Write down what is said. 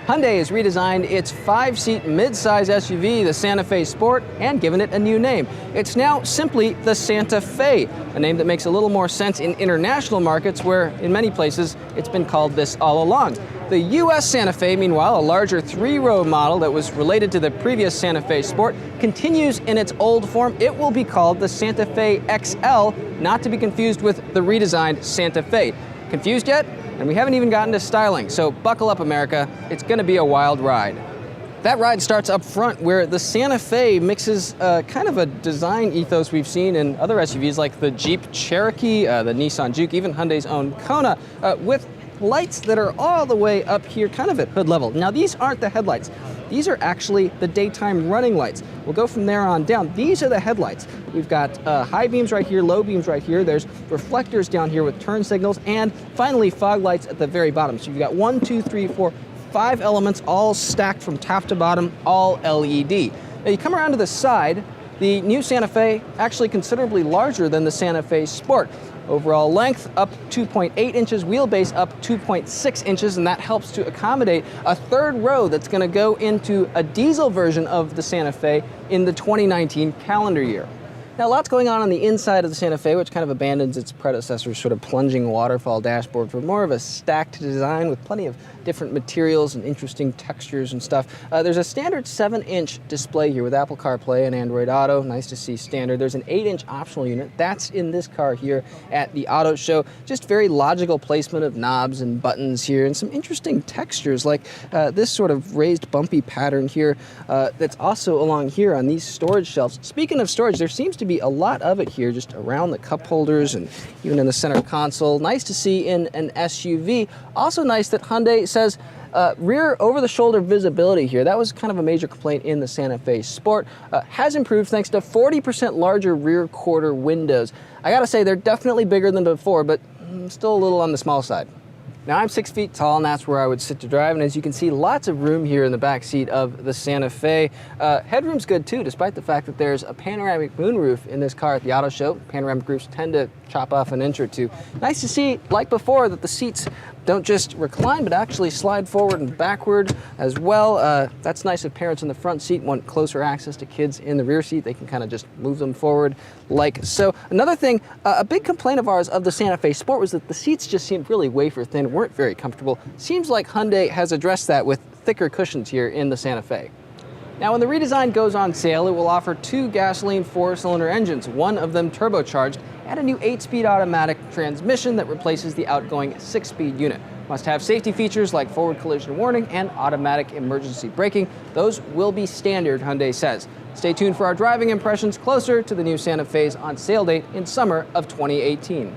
Hyundai has redesigned its 5-seat mid-size SUV, the Santa Fe Sport, and given it a new name. It's now simply the Santa Fe, a name that makes a little more sense in international markets where, in many places, it's been called this all along. The U.S. Santa Fe, meanwhile, a larger 3-row model that was related to the previous Santa Fe Sport, continues in its old form. It will be called the Santa Fe XL, not to be confused with the redesigned Santa Fe. Confused yet? And we haven't even gotten to styling, so buckle up, America. It's going to be a wild ride. That ride starts up front, where the Santa Fe mixes kind of a design ethos we've seen in other SUVs like the Jeep Cherokee, the Nissan Juke, even Hyundai's own Kona, with lights that are all the way up here, kind of at hood level. Now, these aren't the headlights. These are actually the daytime running lights. We'll go from there on down. These are the headlights. We've got high beams right here, low beams right here. There's reflectors down here with turn signals, and finally fog lights at the very bottom. So you've got 1, 2, 3, 4, 5 elements all stacked from top to bottom, all LED. Now you come around to the side, the new Santa Fe actually considerably larger than the Santa Fe Sport. Overall length up 2.8 inches, wheelbase up 2.6 inches, and that helps to accommodate a third row that's going to go into a diesel version of the Santa Fe in the 2019 calendar year. Now, lots going on the inside of the Santa Fe, which kind of abandons its predecessor's sort of plunging waterfall dashboard for more of a stacked design with plenty of different materials and interesting textures and stuff. There's a standard 7-inch display here with Apple CarPlay and Android Auto. Nice to see standard. There's an 8-inch optional unit. That's in this car here at the auto show. Just very logical placement of knobs and buttons here, and some interesting textures like this sort of raised bumpy pattern here that's also along here on these storage shelves. Speaking of storage, there seems to be a lot of it here just around the cup holders and even in the center console. Nice to see in an SUV. Also nice that Hyundai says rear over-the-shoulder visibility here. That was kind of a major complaint in the Santa Fe Sport. Has improved thanks to 40% larger rear quarter windows. I gotta say, they're definitely bigger than before, but still a little on the small side. Now, I'm 6 feet tall, and that's where I would sit to drive, and as you can see, lots of room here in the back seat of the Santa Fe. Headroom's good too, despite the fact that there's a panoramic moonroof in this car at the auto show. Panoramic roofs tend to chop off an inch or two. Nice to see, like before, that the seats don't just recline, but actually slide forward and backward as well. That's nice if parents in the front seat want closer access to kids in the rear seat. They can kind of just move them forward like so. Another thing, a big complaint of ours of the Santa Fe Sport was that the seats just seemed really wafer thin, weren't very comfortable. Seems like Hyundai has addressed that with thicker cushions here in the Santa Fe. Now, when the redesign goes on sale, it will offer 2 gasoline 4-cylinder engines, one of them turbocharged, and a new 8-speed automatic transmission that replaces the outgoing 6-speed unit. Must have safety features like forward collision warning and automatic emergency braking. Those will be standard, Hyundai says. Stay tuned for our driving impressions closer to the new Santa Fe's on sale date in summer of 2018.